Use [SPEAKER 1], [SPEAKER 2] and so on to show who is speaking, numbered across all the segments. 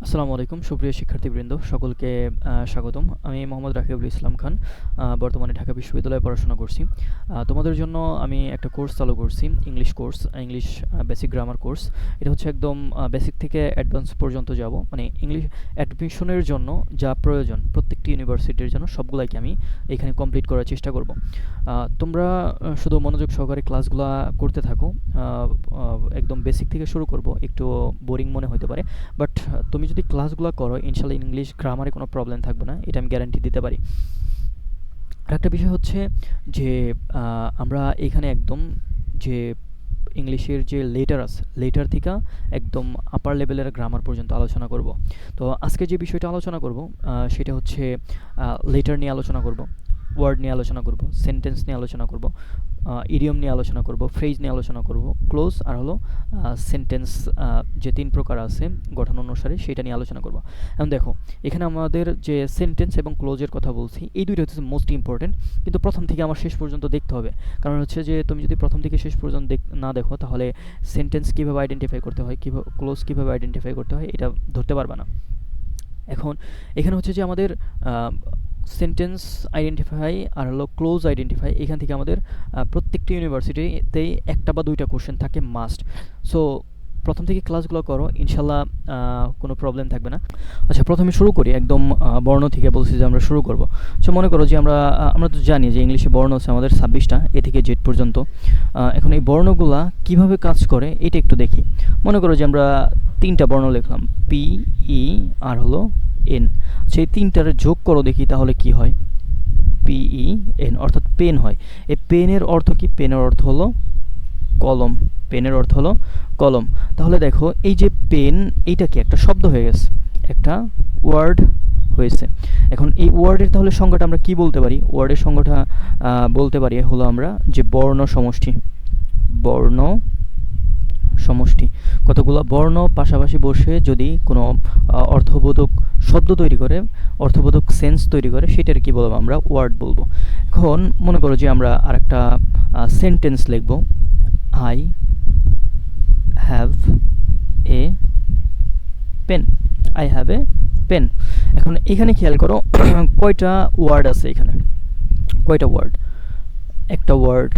[SPEAKER 1] আসসালামু আলাইকুম সুপ্রিয় শিক্ষার্থীবৃন্দ সকলকে স্বাগতম। আমি মোহাম্মদ রাকিবুল ইসলাম খান, বর্তমানে ঢাকা বিশ্ববিদ্যালয়ে পড়াশোনা করছি। তোমাদের জন্য আমি একটা কোর্স চালু করছি, English course, English basic grammar course. এটা হচ্ছে একদম বেসিক থেকে অ্যাডভান্স পর্যন্ত যাব, মানে ইংলিশ অ্যাডমিশনের জন্য যা প্রয়োজন প্রত্যেকটি ইউনিভার্সিটির জন্য সবগুলাকে আমি এখানে কমপ্লিট করার চেষ্টা করব। তোমরা শুধু মনোযোগ সহকারে ক্লাসগুলো করতে থাকো। একদম বেসিক থেকে শুরু করব, একটু বোরিং মনে হতে পারে, বাট তুমি যদি ক্লাসগুলো করো ইনশাল্লাহ ইংলিশ গ্রামারে কোনো প্রবলেম থাকবে না, এটা আমি গ্যারান্টি দিতে পারি। আরেকটা বিষয় হচ্ছে যে আমরা এখানে একদম যে ইংলিশের যে লেটার আছে লেটার থেকে একদম আপার লেভেলের গ্রামার পর্যন্ত আলোচনা করব। তো আজকে যে বিষয়টা আলোচনা করব সেটা হচ্ছে লেটার নিয়ে আলোচনা করব, ওয়ার্ড নিয়ে আলোচনা করব, সেন্টেন্স নিয়ে আলোচনা করব, ইডিয়ম নিয়ে আলোচনা করব, ফ্রেজ নিয়ে আলোচনা করব, ক্লোজ আর হলো সেন্টেন্স, যে তিন প্রকার আছে গঠন অনুসারে সেটা নিয়ে আলোচনা করব। এখন দেখো, এখানে আমাদের যে সেন্টেন্স এবং ক্লোজের কথা বলছি এই দুইটা হচ্ছে মোস্ট ইম্পর্টেন্ট, কিন্তু প্রথম থেকে আমার শেষ পর্যন্ত দেখতে হবে। কারণ হচ্ছে যে তুমি যদি প্রথম থেকে শেষ পর্যন্ত না দেখো তাহলে সেন্টেন্স কীভাবে আইডেন্টিফাই করতে হয়, কীভাবে ক্লোজ কীভাবে আইডেন্টিফাই করতে হয় এটা ধরতে পারবে না। এখন এখানে হচ্ছে যে আমাদের সেন্টেন্স আইডেন্টিফাই আর হলো ক্লোজ আইডেন্টিফাই, এখান থেকে আমাদের প্রত্যেকটি ইউনিভার্সিটিতেই একটা বা দুইটা কোশ্চেন থাকে মাস্ট। সো প্রথম থেকে ক্লাসগুলো করো, ইনশাল্লাহ কোনো প্রবলেম থাকবে না। আচ্ছা, প্রথমে শুরু করি একদম বর্ণ থেকে। বলছি যে আমরা শুরু করব। সো মনে করো যে আমরা তো জানি যে ইংলিশে বর্ণ আছে আমাদের 26টা, এ থেকে জেড পর্যন্ত। এখন এই বর্ণগুলা কিভাবে কাজ করে এটা একটু দেখি। মনে করো যে আমরা তিনটা বর্ণ লিখলাম, পি, ই আর হলো এন। সেই তিনটার যোগ করো দেখি তাহলে কি হয়। পিই এন অর্থাৎ পেন হয়। এই পেনের অর্থ কি? পেনের অর্থ হলো কলম। পেনের অর্থ হলো কলম। তাহলে দেখো এই যে পেন, এইটা কি একটা শব্দ হয়ে গেছে, একটা ওয়ার্ড হয়েছে। এখন এই ওয়ার্ডের তাহলে সংজ্ঞাটা আমরা কি বলতে পারি? ওয়ার্ডের সংজ্ঞাটা বলতে পারি হলো আমরা যে বর্ণ সমষ্টি। বর্ণ সমষ্টি, কতগুলো বর্ণ পাশাপাশি বসে যদি কোনো অর্থবোধক শব্দ তৈরি করে, অর্থবোধক সেন্স তৈরি করে, সেটার কি বলবো? আমরা ওয়ার্ড বলবো। এখন মনে করো যে আমরা আরেকটা সেন্টেন্স লিখব, I have a pen. I have a pen. এখন এখানে খেয়াল করো কয়টা ওয়ার্ড আছে এখানে, কয়টা ওয়ার্ড? একটা ওয়ার্ড,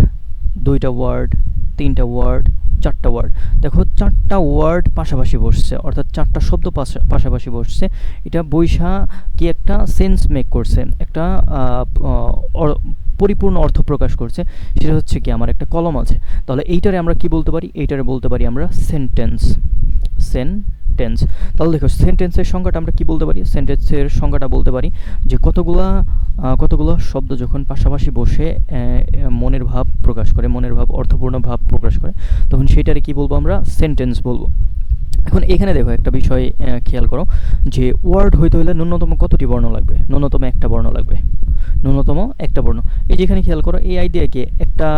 [SPEAKER 1] দুইটা ওয়ার্ড, তিনটা ওয়ার্ড, চারটা ওয়ার্ড। দেখো চারটা ওয়ার্ড পাশাপাশি বসছে, অর্থাৎ চারটা শব্দ পাশাপাশি বসছে। এটা বৈশা কি একটা সেন্স মেক করছে, একটা পরিপূর্ণ অর্থ প্রকাশ করছে। সেটা হচ্ছে কি আমার একটা কলম আছে। তাহলে এইটারে আমরা কি বলতে পারি? এইটারে বলতে পারি আমরা সেন্টেন্স। সেন্টেন্স। তাহলে দেখো সেন্টেন্সের সংজ্ঞাটা আমরা কি বলতে পারি? সেন্টেন্সের সংজ্ঞাটা বলতে পারি যে কতগুলো শব্দ যখন পাশাপাশি বসে মনের ভাব প্রকাশ করে, মনের ভাব, অর্থপূর্ণ ভাব প্রকাশ করে, তখন সেটারে কি বলবো? আমরা সেন্টেন্স বলবো। এখন এখানে দেখো একটা বিষয় খেয়াল করো যে ওয়ার্ড হইতে হলে ন্যূনতম কতটি বর্ণ লাগবে? ন্যূনতম একটা বর্ণ লাগবে। ন্যূনতম একটা বর্ণ। এই যেখানে খেয়াল করো এই আইডিয়া কি একটা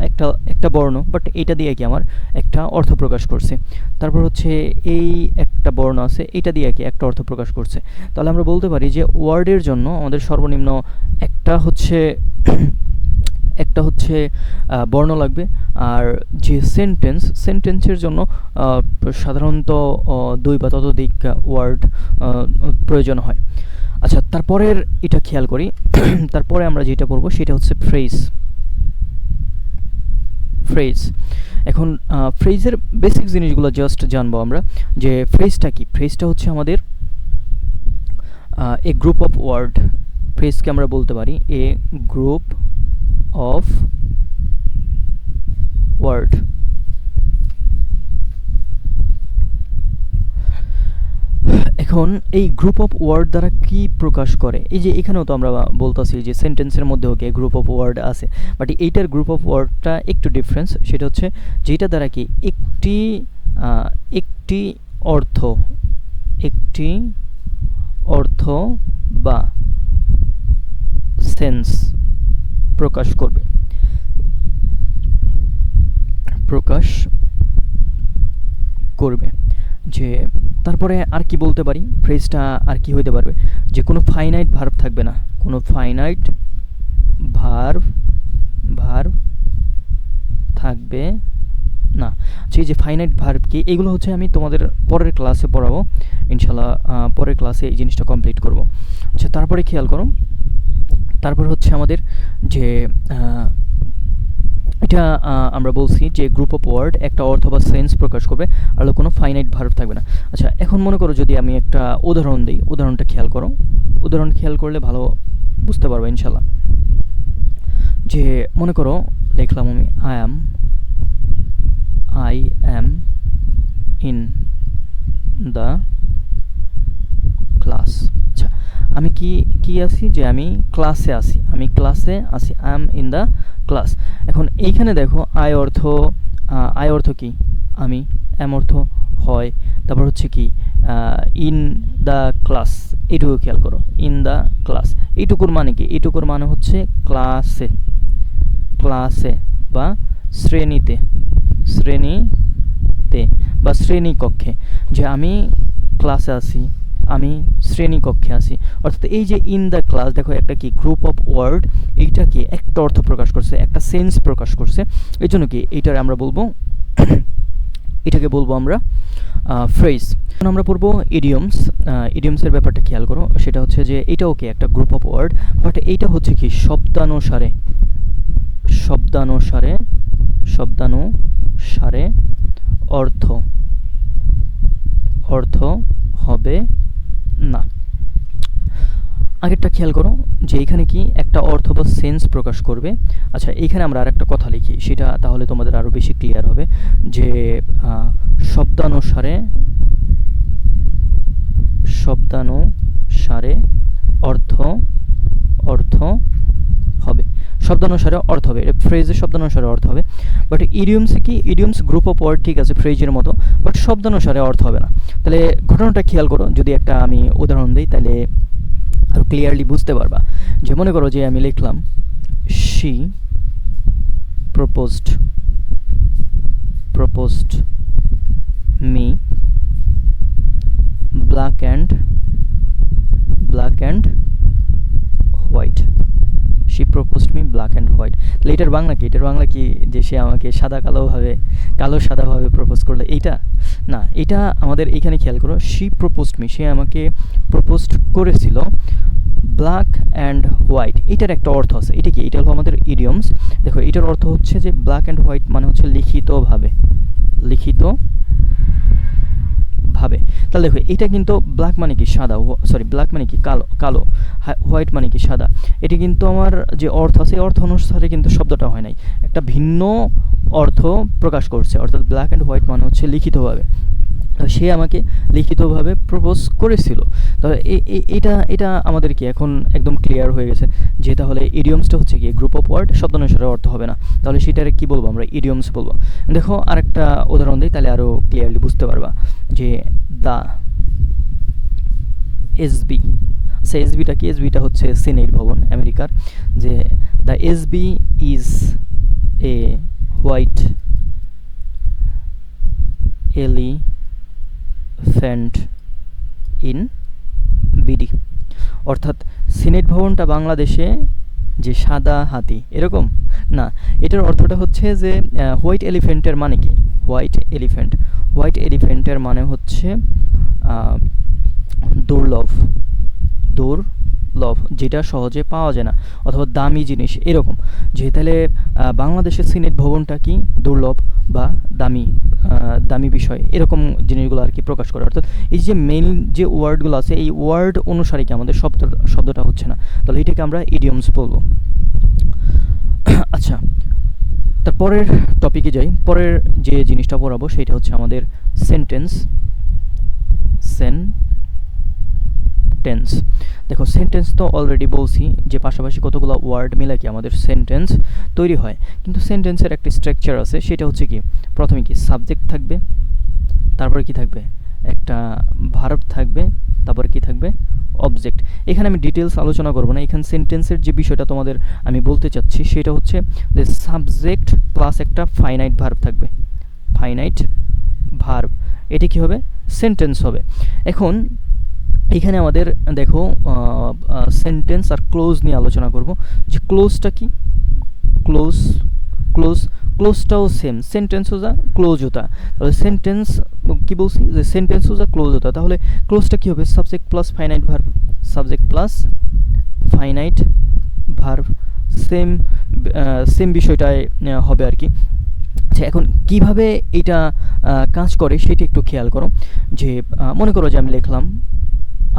[SPEAKER 1] একটা একটা বর্ণ, বাট এইটা দিয়ে কি আমার একটা অর্থ প্রকাশ করছে। তারপর হচ্ছে এই একটা বর্ণ আছে, এইটা দিয়ে কি একটা অর্থ প্রকাশ করছে। তাহলে আমরা বলতে পারি যে ওয়ার্ডের জন্য আমাদের সর্বনিম্ন একটা হচ্ছে একটা হচ্ছে বর্ণ লাগবে। আর যে সেন্টেন্সের জন্য সাধারণত দুই বা ততোধিক ওয়ার্ড প্রয়োজন হয়। আচ্ছা, তারপরের এটা খেয়াল করি তারপরে আমরা যেটা পড়বো সেটা হচ্ছে ফ্রেজ। ফ্রেজ। এখন ফ্রেজের বেসিক জিনিসগুলো জাস্ট জানবো আমরা যে ফ্রেজটা কি। ফ্রেজটা হচ্ছে আমাদের এ গ্রুপ অফ ওয়ার্ড। ফ্রেজকে আমরা বলতে পারি এ গ্রুপ অফ ওয়ার্ড। এখন এই গ্রুপ অফ ওয়ার্ড দ্বারা কি প্রকাশ করে? এই যে এখানেও তো আমরা বলতেছি যে সেন্টেন্সের মধ্যেও কি গ্রুপ অফ ওয়ার্ড আছে, বাট এইটার গ্রুপ অফ ওয়ার্ডটা একটু ডিফারেন্স। সেটা হচ্ছে যেটা দ্বারা কি একটি একটি অর্থ একটি অর্থ বা সেন্স প্রকাশ করবে, প্রকাশ করবে। যে তারপরে আর কি বলতে পারি? ফ্রেজটা আর কি হইতে পারবে? যে কোনো ফাইনাইট ভার্ব থাকবে না, কোনো ফাইনাইট ভার্ব ভার্ব থাকবে না। সেই যে ফাইনাইট ভার্ব কি, এগুলো হচ্ছে আমি তোমাদের পরের ক্লাসে পড়াবো। ইনশাল্লাহ পরের ক্লাসে এই জিনিসটা কমপ্লিট করব। আচ্ছা, তারপরে খেয়াল করো, তারপর হচ্ছে আমাদের যে এটা আমরা বলছি যে গ্রুপ অফ ওয়ার্ড একটা অর্থ বা সেন্স প্রকাশ করবে, আর কোনো ফাইনাইট ভার্ব থাকবে না। আচ্ছা, এখন মনে করো যদি আমি একটা উদাহরণ দিই, উদাহরণটা খেয়াল করো, উদাহরণ খেয়াল করলে ভালো বুঝতে পারবো ইনশাল্লাহ। যে মনে করো লিখলাম আমি I am in the class. আচ্ছা, আমি কি আছি, যে আমি ক্লাসে আছি, আমি ক্লাসে আছি, I am in the class. এখন এইখানে দেখো আই অর্থ কি আমি, এম অর্থ হয়, তারপর হচ্ছে কি ইন দ্য ক্লাস, এইটুকু খেয়াল করো, ইন দ্য ক্লাস। এইটুকুর মানে কি, এইটুকুর মানে হচ্ছে ক্লাসে, ক্লাসে বা শ্রেণীতে, শ্রেণীতে বা শ্রেণীকক্ষে, যে আমি ক্লাসে আছি, আমি শ্রেণীকক্ষে আছি। অর্থাৎ এই যে ইন দ্য ক্লাস, দেখো একটা কি গ্রুপ অফ ওয়ার্ড, এইটা কি একটা অর্থ প্রকাশ করছে, একটা সেন্স প্রকাশ করছে। এই জন্য কি এইটার আমরা বলবো এটাকে বলবো আমরা ফ্রেজ। এখন আমরা পড়বো ইডিয়মস। ইডিয়মসের ব্যাপারটা খেয়াল করো, সেটা হচ্ছে যে এটাও কি একটা গ্রুপ অফ ওয়ার্ড, বাট এইটা হচ্ছে কি শব্দানুসারে, শব্দানুসারে, শব্দানুসারে অর্থ হবে না। আগেরটা খেয়াল করো যে এখানে কি একটা অর্থ বা সেন্স প্রকাশ করবে। আচ্ছা, এইখানে আমরা আরেকটা কথা লিখি, সেটা তাহলে তোমাদের আরও বেশি ক্লিয়ার হবে, যে শব্দানুসারে, শব্দানুসারে অর্থ হবে, শব্দানুসারে অর্থ হবে, এটা ফ্রেজের শব্দানুসারে অর্থ হবে। বাট ইডিয়মসে কি, ইডিয়মস গ্রুপ অফ ওয়ার্ড ঠিক আছে ফ্রেজের মতো, বাট শব্দানুসারে অর্থ হবে না। তাহলে ঘটনাটা খেয়াল করো, যদি একটা আমি উদাহরণ দিই তাহলে আরও ক্লিয়ারলি বুঝতে পারবা। যে মনে করো যে আমি লিখলাম she proposed me black and white. She proposed me black and white. তাহলে এটার বাংলা কি, এটার বাংলা কি যে সে আমাকে কালো সাদাভাবে প্রপোজ করলো, এইটা না। এটা আমাদের এইখানে খেয়াল করো, she proposed me, সে আমাকে প্রপোজড করেছিল, ব্ল্যাক অ্যান্ড হোয়াইট, এটার একটা অর্থ আছে। এটা কি, এটা হলো আমাদের ইডিয়মস। দেখো এটার অর্থ হচ্ছে যে ব্ল্যাক অ্যান্ড হোয়াইট মানে হচ্ছে লিখিতভাবে, তাহলে দেখো এটা কিন্তু ব্ল্যাক মানে কি সাদা, ব্ল্যাক মানে কি কালো, হোয়াইট মানে কি সাদা। এটি কিন্তু আমার যে অর্থ আছে এই অর্থ অনুসারে কিন্তু শব্দটা হয় নাই, একটা ভিন্ন অর্থ প্রকাশ করছে। অর্থাৎ ব্ল্যাক অ্যান্ড হোয়াইট মানে হচ্ছে লিখিতভাবে, সে আমাকে লিখিতভাবে প্রপোজ করেছিল। তবে এটা আমাদের কি এখন একদম ক্লিয়ার হয়ে গেছে যে তাহলে ইডিয়মসটা হচ্ছে কি গ্রুপ অফ ওয়ার্ড, শব্দানুসারে অর্থ হবে না। তাহলে সেটারে কি বলবো আমরা, ইডিয়মস বলবো। দেখো আরেকটা উদাহরণ দিই, তাহলে আরও ক্লিয়ারলি বুঝতে পারবা। যে দ্য এসবি, আচ্ছা এসবিটা কি, এসবিটা হচ্ছে সিনেট ভবন আমেরিকার। যে the SB is a white elephant in BD. অর্থাৎ সিনেট ভবনটা বাংলাদেশে যে সাদা হাতি, এরকম না। এটার অর্থটা হচ্ছে যে হোয়াইট এলিফ্যান্টের মানে কি, হোয়াইট এলিফ্যান্টের মানে হচ্ছে দুর্লভ, যেটা সহজে পাওয়া যায় না, অথবা দামি জিনিস, এরকম। যে তাহলে বাংলাদেশের সিনেট ভবনটা কি দুর্লভ বা দামি বিষয়, এরকম জিনিসগুলো আর কি প্রকাশ করে। অর্থাৎ এই যে মেইন যে ওয়ার্ডগুলো আছে এই ওয়ার্ড অনুসারে কি আমাদের শব্দটা হচ্ছে না, তাহলে এটাকে আমরা ইডিয়মস বলবো। আচ্ছা, তারপরের টপিকে যাই। পরের যে জিনিসটা পড়াবো সেটা হচ্ছে আমাদের সেন্টেন্স। দেখো সেন্টেন্স তো অলরেডি বলছি যে পাশাপাশি কতগুলো ওয়ার্ড মিলে কি আমাদের সেন্টেন্স তৈরি হয়। কিন্তু সেন্টেন্সের একটা স্ট্রাকচার আছে, সেটা হচ্ছে কি প্রথমে কি সাবজেক্ট থাকবে, তারপরে কি থাকবে একটা ভার্ব থাকবে, তারপরে কি থাকবে অবজেক্ট। এখানে আমি ডিটেলস আলোচনা করব না, এখানে সেন্টেন্সের যে বিষয়টা তোমাদের আমি বলতে চাচ্ছি সেটা হচ্ছে যে সাবজেক্ট প্লাস একটা ফাইনাইট ভার্ব থাকবে, ফাইনাইট ভার্ব, এটা কি হবে সেন্টেন্স হবে। এখন এখানে আমাদের দেখো সেন্টেন্স আর ক্লোজ নিয়ে আলোচনা করব। যে ক্লোজটা কি, क्लोजटाও সেম, সেন্টেন্স হোজা ক্লোজ হতা। তাহলে সেন্টেন্স কি বলছি যে সেন্টেন্স হোজা ক্লোজ হতা, তাহলে ক্লোজটা কি হবে? Subject plus finite verb, subject plus finite verb, same same বিষয়টাই হবে আর কি। আচ্ছা, এখন কিভাবে এটা কাজ করে সেটা একটু খেয়াল করো। যে মনে করো যে আমি লিখলাম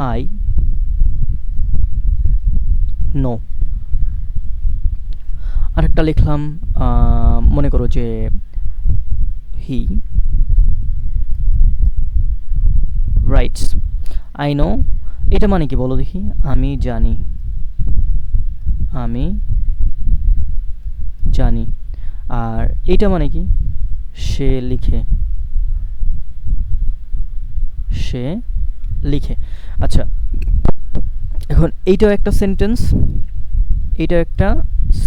[SPEAKER 1] আই নো, আরেকটা লিখলাম মনে করো যে হি রাইটস। আই নো এটা মানে কি বলো দেখি? আমি জানি, আমি জানি। আর এটা মানে কি? সে লিখে, সে লিখে। আচ্ছা, এখন এইটাও একটা সেন্টেন্স, এইটাও একটা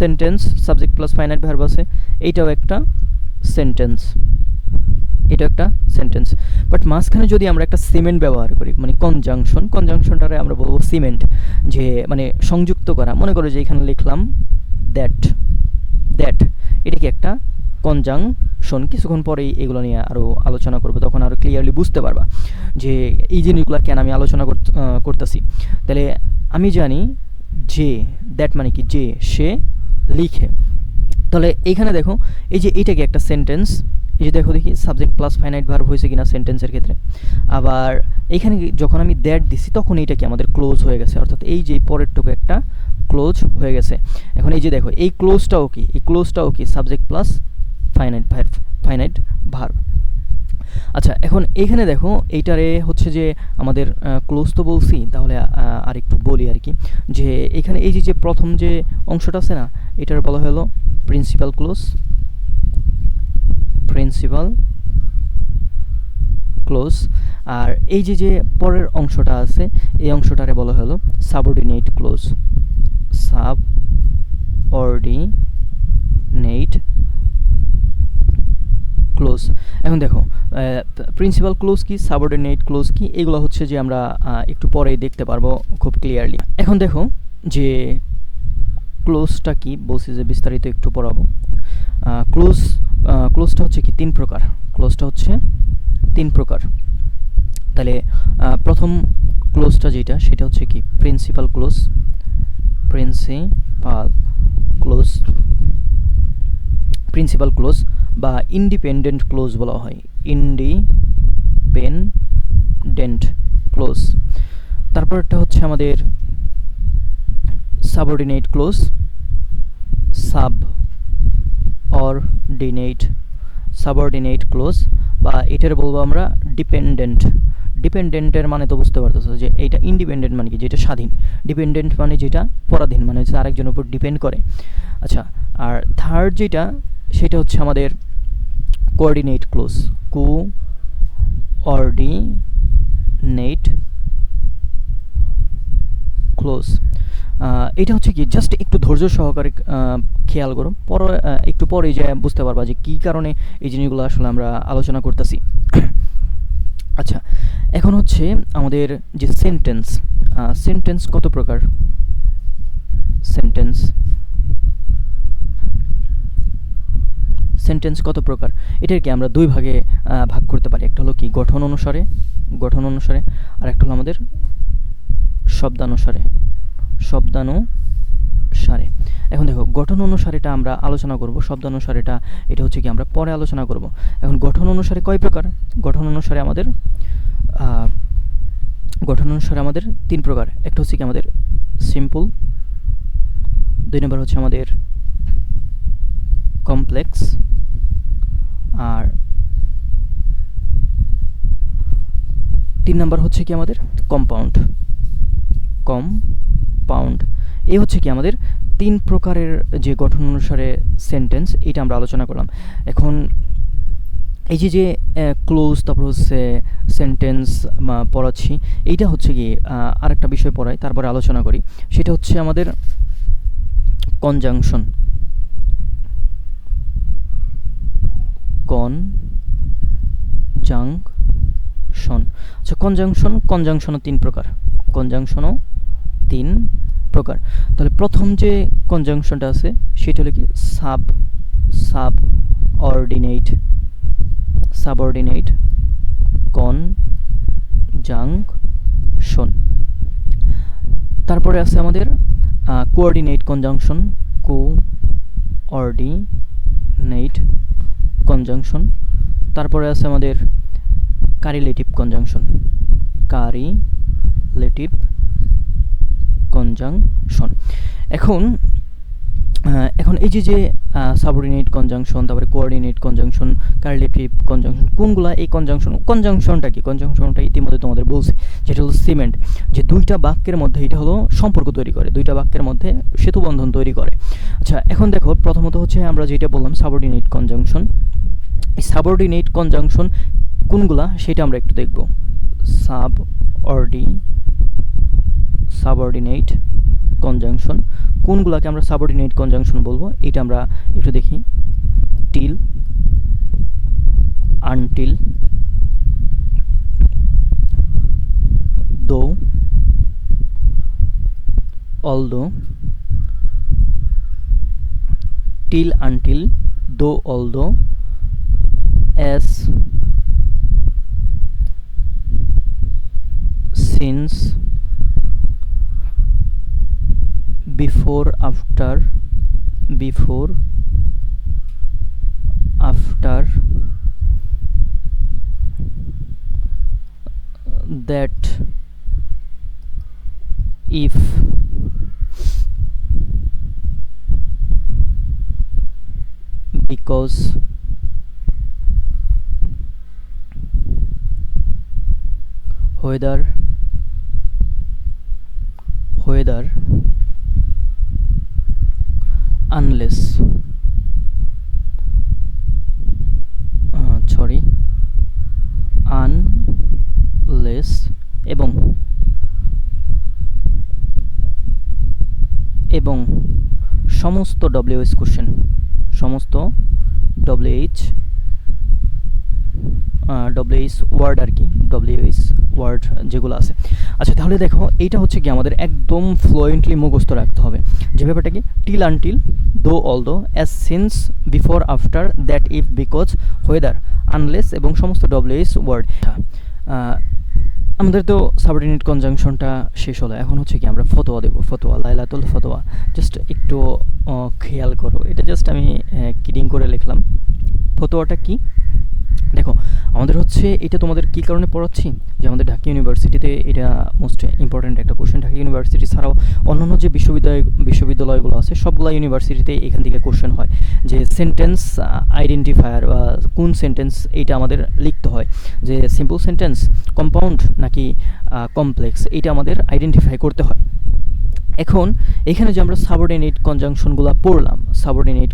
[SPEAKER 1] sentence, subject plus finite verb আছে, এইটাও একটা সেন্টেন্স, এটা একটা সেন্টেন্স। বাট মাঝখানে যদি আমরা একটা সিমেন্ট ব্যবহার করি, মানে কনজাংশন, কনজাংশনটারে আমরা বলবো সিমেন্ট, যে মানে সংযুক্ত করা। মনে করো যে এখানে লিখলাম দ্যাট, দ্যাট এটা কি একটা কনজাংশন। কিছুক্ষণ পরেই এগুলো নিয়ে আরও আলোচনা করবো, তখন আরও ক্লিয়ারলি বুঝতে পারবা যে এই জিনিসগুলো কেন আমি আলোচনা করতেছি। তাহলে আমি জানি যে, দ্যাট মানে কি? যে সে লিখে। তাহলে এইখানে দেখো এই যে এইটা কি একটা সেন্টেন্স, এই যে দেখো দেখি সাবজেক্ট প্লাস ফাইনাইট ভার্ব হয়েছে কিনা সেন্টেন্সের ক্ষেত্রে। আবার এইখানে যখন আমি দ্যাট দিছি তখন এইটা কি আমাদের ক্লোজ হয়ে গেছে, অর্থাৎ এই যে পরেরটুকু একটা ক্লোজ হয়ে গেছে। এখন এই যে দেখো এই ক্লোজটাও কি? এই ক্লোজটাও কি? Subject plus finite verb, finite verb. আচ্ছা, এখন এইখানে দেখো এইটারে হচ্ছে যে আমাদের ক্লোজ তো বলছি, তাহলে আর একটু বলি আর কি, যে এখানে এই যে প্রথম যে অংশটা আছে না, এটার বলা হলো প্রিন্সিপাল ক্লোজ, প্রিন্সিপাল ক্লোজ। আর এই যে পরের অংশটা আছে, এই অংশটারে বলা হলো সাবঅর্ডিনেট ক্লোজ, সাবঅর্ডিনেট ক্লোজ। এখন দেখো প্রিন্সিপাল ক্লোজ কি, সাবঅর্ডিনেট ক্লোজ কি, এগুলো হচ্ছে যে আমরা একটু পরেই দেখতে পারবো খুব ক্লিয়ারলি। এখন দেখো যে ক্লোজটা কি বলছি, যে বিস্তারিত একটু পড়াবো। ক্লোজটা হচ্ছে কি? তিন প্রকার। ক্লোজটা হচ্ছে তিন প্রকার। তাহলে প্রথম ক্লোজটা যেটা, সেটা হচ্ছে কি? Principal clause, principal clause, principal clause বা ইন্ডিপেন্ডেন্ট ক্লোজ বলা হয়, ইন্ডিপেন্ডেন্ট ক্লোজ। তারপরটা হচ্ছে আমাদের সাবঅর্ডিনেট ক্লোজ, সাবঅর্ডিনেট ক্লোজ, বা এটার বলবো আমরা ডিপেন্ডেন্ট। ডিপেন্ডেন্টের মানে তো বুঝতে পারতেছো যে এইটা ইন্ডিপেন্ডেন্ট মানে কি? যেটা স্বাধীন। ডিপেন্ডেন্ট মানে যেটা পরাধীন, মানে হচ্ছে আরেকজনের উপর ডিপেন্ড করে। আচ্ছা, আর থার্ড যেটা, সেটা হচ্ছে আমাদের কোঅর্ডিনেট ক্লোজ, কোঅর্ডিনেট ক্লোজ। এটা হচ্ছে কি? জাস্ট একটু ধৈর্য সহকারে খেয়াল করো, একটু পরে যে বুঝতে পারবা যে কী কারণে এই জিনিসগুলো আসলে আমরা আলোচনা করতেছি। আচ্ছা, এখন হচ্ছে আমাদের যে সেন্টেন্স, সেন্টেন্স কত প্রকার? সেন্টেন্স, সেন্টেন্স কত প্রকার? এটাকে আমরা দুই ভাগে ভাগ করতে পারি। একটা হলো কি? গঠন অনুসারে, গঠন অনুসারে, আর একটা হলো আমাদের শব্দানুসারে, শব্দানুসারে। এখন দেখো গঠন অনুসারেটা আমরা আলোচনা করব, শব্দানুসারেটা এটা হচ্ছে কি আমরা পরে আলোচনা করব। এখন গঠন অনুসারে কয় প্রকার? গঠন অনুসারে আমাদের তিন প্রকার। একটা হচ্ছে কি আমাদের সিম্পল, দুই নম্বর হচ্ছে আমাদের কমপ্লেক্স, আর তিন নম্বর হচ্ছে কি আমাদের কম্পাউন্ড। এই হচ্ছে কি আমাদের তিন প্রকারের যে গঠন অনুসারে সেন্টেন্স, এটা আমরা আলোচনা করলাম। এখন এই যে ক্লোজ, তারপর হচ্ছে সেন্টেন্স পড়াচ্ছি, এইটা হচ্ছে কি আরেকটা বিষয় পড়াই, তারপরে আলোচনা করি। সেটা হচ্ছে আমাদের কনজাংশন, কনজাংশন। আচ্ছা, কনজাংশনও তিন প্রকার, কনজাংশনও তিন প্রকার। তাহলে প্রথম যে কনজাংশনটা আছে সেটা হলো কি? Ordinate, subordinate conjunction. তারপরে আছে আমাদের কোঅর্ডিনেট কনজাংশন, কোঅর্ডিনেট কনজাংশন। তারপরে আছে আমাদের কারিলেটিভ কনজাংশন, কারিলেটিভ কনজাংশন। এখন এখন এই যে সাবঅর্ডিনেট কনজাংশন, তারপরে কোঅর্ডিনেট কনজাংশন, কারিলেটিভ কনজাংশন, কোনগুলা এই কনজাংশনটা কি? কনজাংশনটা ইতিমধ্যে তোমাদের বলছি, যেটা হলো সিমেন্ট, যে দুইটা বাক্যের মধ্যে এটা হলো সম্পর্ক তৈরি করে, দুইটা বাক্যের মধ্যে সেতুবন্ধন তৈরি করে। আচ্ছা, এখন দেখো প্রথমত হচ্ছে আমরা যেটা বললাম সাবঅর্ডিনেট কনজাংশন। এই সাবঅর্ডিনেট কনজাংশন কোনগুলা সেটা আমরা একটু দেখব। সাবঅর্ডিনেট কনজাংশন কোনগুলাকে আমরা সাবঅর্ডিনেট কনজাংশন বলবো, এটা আমরা একটু দেখি। টিল, আনটিল, দো, অলদো, টিল, আনটিল, দো, although, as, since, before, after, that, if, because, whether, unless, unless, এবং সমস্ত WH কোশ্চেন, সমস্ত WH ওয়ার্ড আর কি, WH ওয়ার্ড যেগুলো আছে। আচ্ছা, তাহলে দেখো এইটা হচ্ছে কি আমাদের একদম ফ্লুয়েন্টলি মুখস্থ রাখতে হবে, যে ব্যাপারটা কি টিল, আনটিল, দো, although, as, since, before, after, that, if, because, whether, unless এবং সমস্ত WH ওয়ার্ড। আমাদের তো সাবঅর্ডিনেট কনজাংশনটা শেষ হলো, এখন হচ্ছে কি আমরা ফতোয়া দেবো। ফতোয়া, লাইলাতুল ফতোয়া, জাস্ট একটু খেয়াল করো, এটা জাস্ট আমি কিডিং করে লিখলাম। ফতোয়াটা কি দেখো, আমাদের হচ্ছে এটা তোমাদের কী কারণে পড়াচ্ছি, যে আমাদের ঢাকা ইউনিভার্সিটিতে এটা মোস্ট ইম্পর্ট্যান্ট একটা কোশ্চেন। ঢাকা ইউনিভার্সিটি ছাড়াও অন্যান্য যে বিশ্ববিদ্যালয়গুলো আছে সবগুলো ইউনিভার্সিটিতে এখান থেকে কোশ্চেন হয়, যে সেন্টেন্স আইডেন্টিফায়ার বা কোন সেন্টেন্স এইটা আমাদের লিখতে হয়, যে সিম্পল সেন্টেন্স, কম্পাউন্ড নাকি কমপ্লেক্স, এইটা আমাদের আইডেন্টিফাই করতে হয়। এখন এখানে যে আমরা সাবঅর্ডিনেট কনজাংশনগুলো পড়লাম, সাবঅর্ডিনেট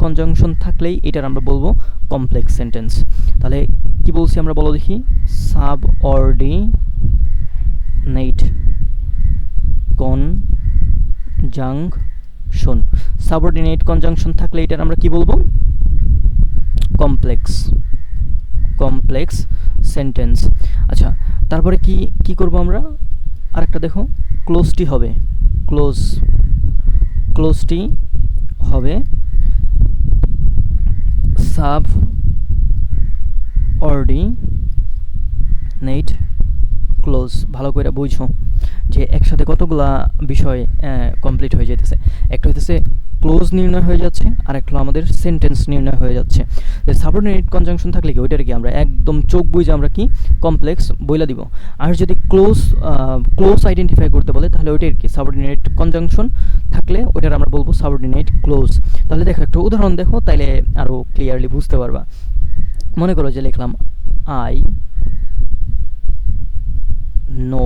[SPEAKER 1] কনজাংশন থাকলেই এটার আমরা বলবো কমপ্লেক্স সেন্টেন্স। তাহলে কি বলছি আমরা, বলো দেখি। সাবঅর্ডিনেট কনজাংশন, সাবঅর্ডিনেট কনজাংশন থাকলে এটার আমরা কি বলবো, কমপ্লেক্স সেন্টেন্স। আচ্ছা, তারপরে কি করব আমরা, আরেকটা দেখো, ক্লোজটি হবে, ক্লোজটি হবে সাবঅর্ডিনেট ক্লোজ। ভালো করে বুঝো যে একসাথে কতগুলা বিষয় কমপ্লিট হয়ে যেতেছে। একটা হইতেছে ক্লোজ নির্ণয় হয়ে যাচ্ছে, আর একটা হলো আমাদের সেন্টেন্স নির্ণয় হয়ে যাচ্ছে। যে সাবঅর্ডিনেট কনজাংশন থাকলে কি ওইটার কি আমরা একদম চোখ বুঝে আমরা কি কমপ্লেক্স বইলা দিব। আর যদি ক্লোজ আইডেন্টিফাই করতে বলে তাহলে ওইটার কি সাবঅর্ডিনেট কনজাংশন থাকলে ওইটার আমরা বলবো সাবঅর্ডিনেট ক্লোজ। তাহলে দেখো একটা উদাহরণ দেখো, তাইলে আরও ক্লিয়ারলি বুঝতে পারবা। মনে করো যে লিখলাম আই নো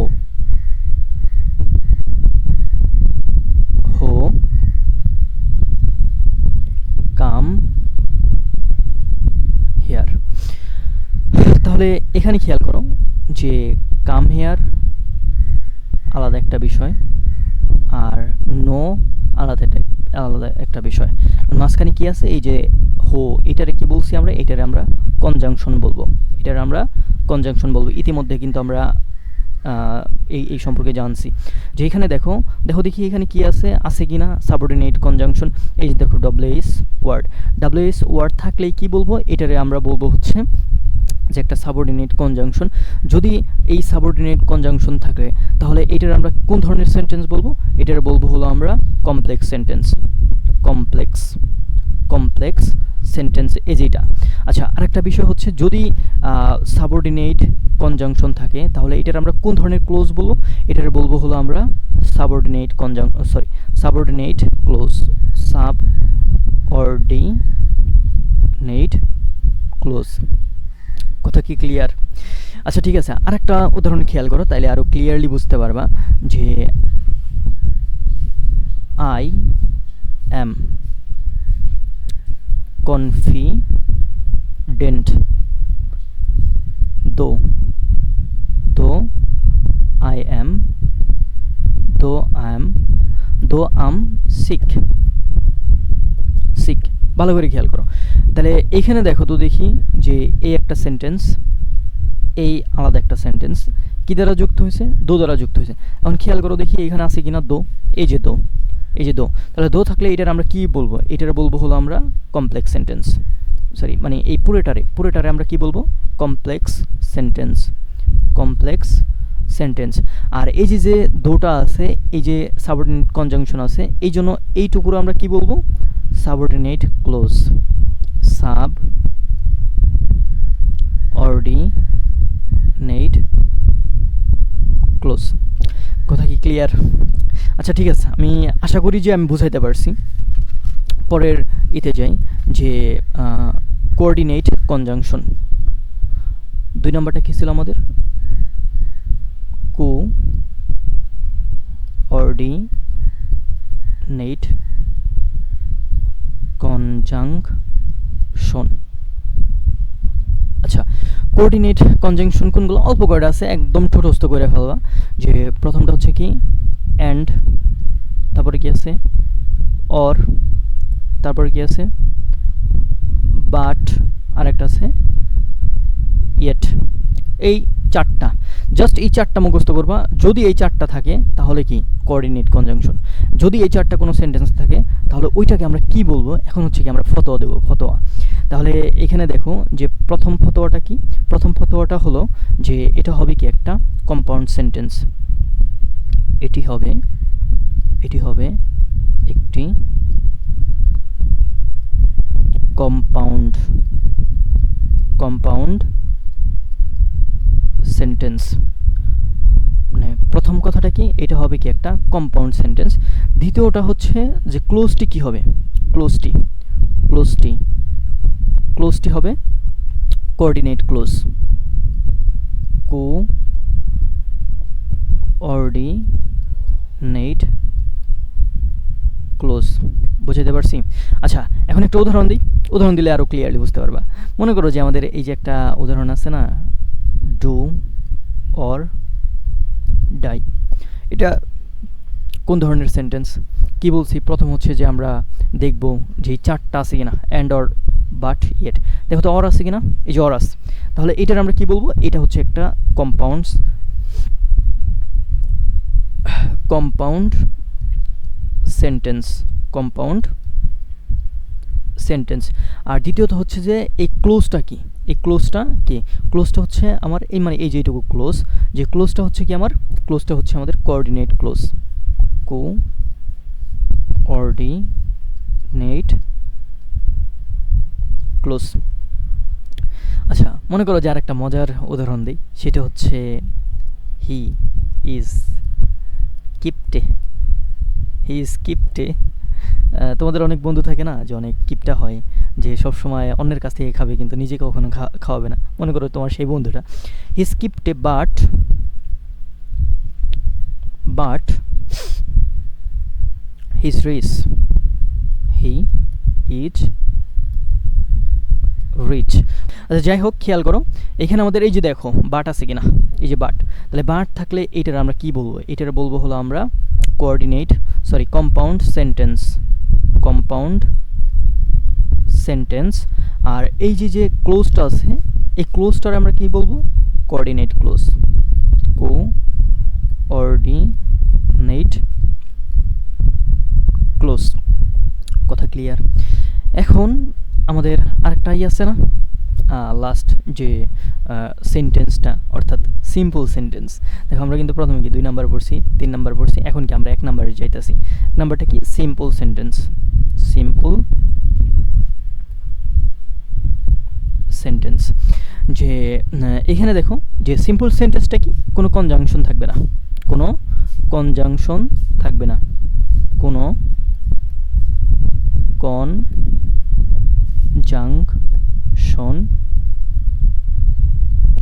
[SPEAKER 1] হো কাম হেয়ার। তাহলে এখানে খেয়াল করো যে কাম হেয়ার আলাদা একটা বিষয়, আর নো আলাদা একটা বিষয়। মাঝখানে কি আছে, এই যে হো, এটারে কি বলছি আমরা, এটারে আমরা কনজাংশন বলবো, ইতিমধ্যে কিন্তু আমরা এই সম্পর্কে জানছি। যে এখানে দেখো দেখি এখানে কি আছে কি না সাবঅর্ডিনেট কনজাংশন। এই যে দেখো ডাব্লিউএস ওয়ার্ড থাকলেই কি বলবো, এটারে আমরা বলবো হচ্ছে যে একটা সাবঅর্ডিনেট কনজাংশন। যদি এই সাবঅর্ডিনেট কনজাংশন থাকে তাহলে এটার আমরা কোন ধরনের সেন্টেন্স বলবো, এটার বলবো হলো আমরা কমপ্লেক্স সেন্টেন্স। কমপ্লেক্স সেন্টেন্স এই যেটা। আচ্ছা, আরেকটা বিষয় হচ্ছে যদি সাবঅর্ডিনেট কনজাংশন থাকে তাহলে এটার আমরা কোন ধরনের ক্লোজ বলবো, এটার বলবো হলো আমরা সাবঅর্ডিনেট ক্লোজ। Subordinate clause. কথা কি ক্লিয়ার? আচ্ছা ঠিক আছে, আরেকটা উদাহরণ খেয়াল করো তাইলে আরো ক্লিয়ারলি বুঝতে পারবা যে I am confident though I am sick। ভালো করে খেয়াল করো তাহলে এখানে দেখো তো দেখি যে এই একটা সেন্টেন্স, এই আলাদা একটা সেন্টেন্স কি দ্বারা যুক্ত হয়েছে, দো দ্বারা যুক্ত হয়েছে। এখন খেয়াল করো দেখি এখানে আছে কিনা দো, এই যে দো, তাহলে দো থাকলে এটার আমরা কি বলবো, এটার বলবো হলো আমরা কমপ্লেক্স সেন্টেন্স। মানে এই পুরোটারে আমরা কি বলবো, কমপ্লেক্স সেন্টেন্স। আর এই যে দোটা আছে, এই যে সাবঅর্ডিনেট কনজাংশন আছে, এই জন্য এইটুকুর আমরা কি বলবো, সাবঅর্ডিনেট ক্লোজ। Subordinate clause. কথা কি ক্লিয়ার? আচ্ছা ঠিক আছে, আমি আশা করি যে আমি বুঝাইতে পারছি। পরের ইতে যাই যে কোঅর্ডিনেট কনজাংশন। 2 নম্বরটা কি ছিল আমাদের, কোঅর্ডিনেট কনজাংশন। আচ্ছা, কোঅর্ডিনেট কনজাংশন কোনগুলো, অল্প কয়টা আছে, একদম ঠোঁটস্থ করে ফেলবা। যে প্রথমটা হচ্ছে কি অ্যান্ড, তারপরে কি আছে অর, তারপরে কি আছে বাট, আর একটা আছে ইয়েট। এই চারটা, জাস্ট এই চারটা মুখস্থ করবা। যদি এই চারটা থাকে তাহলে কি কোঅর্ডিনেট কনজাংশন। যদি এই চারটা কোনো সেন্টেন্স থাকে তাহলে ওইটাকে আমরা কি বলবো, এখন হচ্ছে কি আমরা ফতোয়া দেবো, ফতোয়া। তাহলে এখানে দেখো যে প্রথম ফতোয়াটা কি, প্রথম ফতোয়াটা হলো যে এটা হবে কি একটা কম্পাউন্ড সেন্টেন্স। এটি হবে একটি কম্পাউন্ড সেন্টেন্স। মানে প্রথম কথাটা কি, এটা হবে কি একটা কম্পাউন্ড সেন্টেন্স। দ্বিতীয়টা হচ্ছে যে ক্লোজটি কি হবে, ক্লোজটি হবে কোঅর্ডিনেট ক্লোজ। Coordinate close. বুঝাতে পারছি? আচ্ছা, এখন একটা উদাহরণ দিই, উদাহরণ দিলে আরো ক্লিয়ারলি বুঝতে পারবা। মনে করো যে আমাদের এই যে একটা উদাহরণ আছে না, ডু অর ডাই। এটা কোন ধরনের সেন্টেন্স, কি বলছি, প্রথম হচ্ছে যে আমরা দেখব যে চারটা আছে কিনা, অ্যান্ড অর বাট ইয়েট। দেখো তো অর আছে কিনা, এই যে অর আছে, তাহলে এটার আমরা কি বলবো, এটা হচ্ছে একটা কম্পাউন্ড সেন্টেন্স। আর দ্বিতীয়ত হচ্ছে যে এই ক্লোজটা কি, ক্লোজটা হচ্ছে আমার এই মানে এই যে এইটুকু ক্লোজ, যে ক্লোজটা হচ্ছে কি আমার, ক্লোজটা হচ্ছে আমাদের কোঅর্ডিনেট ক্লোজ। Coordinate close. আচ্ছা, মনে করো যে আর একটা মজার উদাহরণ দিই, সেটা হচ্ছে হি ইজ কিপটে। তোমাদের অনেক বন্ধু থাকে না যে অনেক কিপটা হয়, যে সব সময় অন্যের কাছ থেকে খাবে কিন্তু নিজে কখনো খাওয়াবে না। মনে করো তোমার সেই বন্ধুটা, হি ইজ কিপটে বাট হি ইজ রিচ। আচ্ছা যাই হোক, খেয়াল করো এখানে আমাদের এই যে দেখো বাট আছে কিনা, এই যে বাট। তাহলে বাট থাকলে এইটার আমরা কি বলবো, এটার বলবো হলো আমরা কম্পাউন্ড সেন্টেন্স। আর এই যে ক্লোজটা আছে, এই ক্লোজটার আমরা কি বলবো, কোঅর্ডিনেট ক্লোজ। আমাদের আরেকটা আছে না, লাস্ট যে সেন্টেন্সটা, অর্থাৎ সিম্পল সেন্টেন্স। দেখো আমরা কিন্তু প্রথমে কি 2 নাম্বার পড়ছি, 3 নাম্বার পড়ছি, এখন কি আমরা 1 নাম্বারে যাইতাছি। নাম্বারটা কি সিম্পল সেন্টেন্স। সিম্পল সেন্টেন্স, যে এখানে দেখো যে সিম্পল সেন্টেন্সটা কি, কোনো কনজাংশন থাকবে না, কোনো কনজাংশন থাকবে না, কোনো কনজাংশন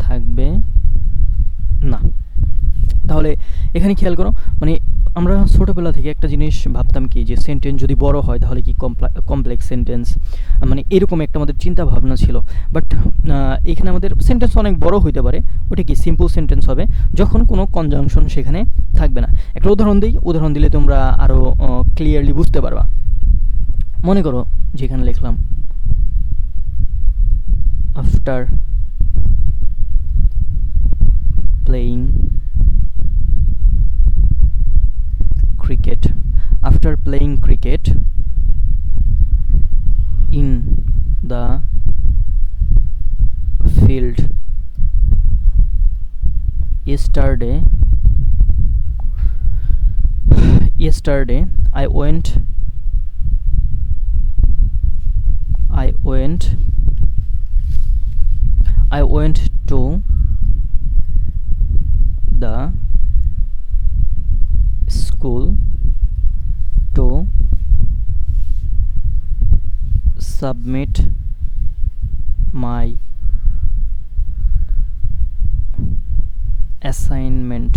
[SPEAKER 1] থাকবে না। তাহলে এখানে খেয়াল করো, মানে আমরা ছোটোবেলা থেকে একটা জিনিস ভাবতাম কি, যে সেন্টেন্স যদি বড় হয় তাহলে কি কমপ্লেক্স সেন্টেন্স, মানে এরকম একটা আমাদের চিন্তা ভাবনা ছিল। বাট এখানে আমাদের সেন্টেন্স অনেক বড় হইতে পারে, ওটা কি সিম্পল সেন্টেন্স হবে যখন কোনো কনজাংশন সেখানে থাকবে না। একটা উদাহরণ দিই, উদাহরণ দিলে তোমরা আরও ক্লিয়ারলি বুঝতে পারবা। মনে করো যেখানে লিখলাম after playing cricket, after playing cricket in the field yesterday I went to the school to submit my assignment।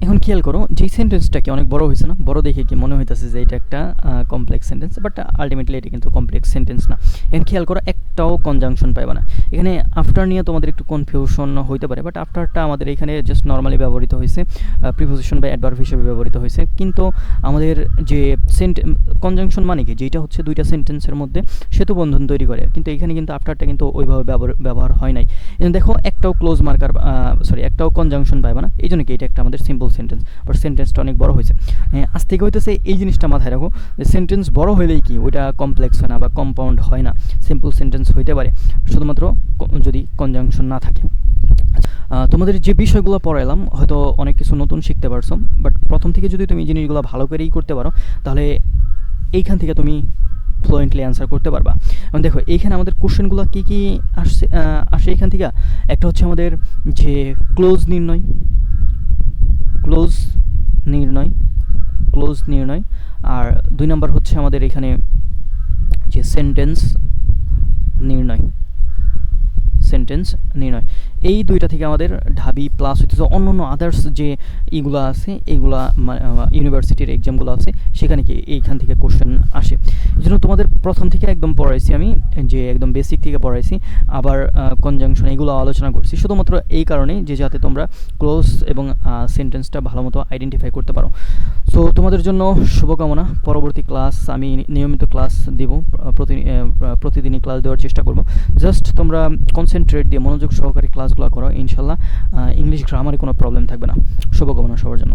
[SPEAKER 1] এখন খেয়াল করো যে সেন্টেন্সটা কি অনেক বড় হয়েছে না, বড় দেখে কি মনে হইতেছে যে এটা একটা কমপ্লেক্স সেন্টেন্স, বাট আলটিমেটলি এটা কিন্তু কমপ্লেক্স সেন্টেন্স না। এখন খেয়াল করো একটাও কনজাংশন পাইবা না এখানে। আফটার নিয়ে তোমাদের একটু কনফিউশন হইতে পারে, বাট আফটারটা আমাদের এখানে জাস্ট নর্মালি ব্যবহৃত হয়েছে, প্রিপোজিশন বা অ্যাডভার্ব হিসেবে ব্যবহৃত হয়েছে। কিন্তু আমাদের যে কনজাংশন মানে কি, যেটা হচ্ছে দুইটা সেন্টেন্সের মধ্যে সেতু বন্ধন তৈরি করে, কিন্তু এখানে কিন্তু আফটারটা কিন্তু ওইভাবে ব্যবহার হয় নাই। এই দেখো একটাও ক্লোজ মার্কার একটাও কনজাংশন পাইবা না, এই জন্য কি এটা একটা আমাদের সিম্পল সেন্টেন্স, বাট সেন্টেন্সটা অনেক বড় হয়েছে। আজ থেকে হইতেছে এই জিনিসটা মাথায় রাখো, যে সেন্টেন্স বড় হইলেই কি ওইটা কমপ্লেক্স হয় না বা কম্পাউন্ড হয় না, সিম্পল সেন্টেন্স হইতে পারে শুধুমাত্র যদি কনজাংশন না থাকে। তোমাদের যে বিষয়গুলো পড়াইলাম হয়তো অনেক কিছু নতুন শিখতে পারছো, বাট প্রথম থেকে যদি তুমি জিনিসগুলো ভালো করেই করতে পারো তাহলে এইখান থেকে তুমি ফ্লুয়েন্টলি অ্যান্সার করতে পারবা। এবং দেখো এইখানে আমাদের কোশ্চেনগুলো কী কী আসে এখান থেকে। একটা হচ্ছে আমাদের যে ক্লোজ নির্ণয়, আর 2 নাম্বার হচ্ছে আমাদের এখানে যে সেন্টেন্স নির্ণয়। এই দুইটা থেকে আমাদের ঢাবি প্লাস হইতেছে অন্য আদার্স যে এইগুলো আছে, এইগুলা ইউনিভার্সিটির এক্সামগুলো আছে সেখানে কি এইখান থেকে কোশ্চেন আসে। এই জন্য তোমাদের প্রথম থেকে একদম পড়াইছি আমি, যে একদম বেসিক থেকে পড়াইছি, আবার কনজাংশন এগুলো আলোচনা করছি শুধুমাত্র এই কারণে যে যাতে তোমরা ক্লোজ এবং সেন্টেন্সটা ভালো মতো আইডেন্টিফাই করতে পারো। সো তোমাদের জন্য শুভকামনা। পরবর্তী ক্লাস আমি নিয়মিত ক্লাস দিব, প্রতিদিনই ক্লাস দেওয়ার চেষ্টা করব। জাস্ট তোমরা কনসেন্ট্রেট দিয়ে মনোযোগ সহকারে ক্লাসগুলো করো, ইনশাল্লাহ ইংলিশ গ্রামারে কোনো প্রবলেম থাকবে না। শুভকামনা সবার জন্য।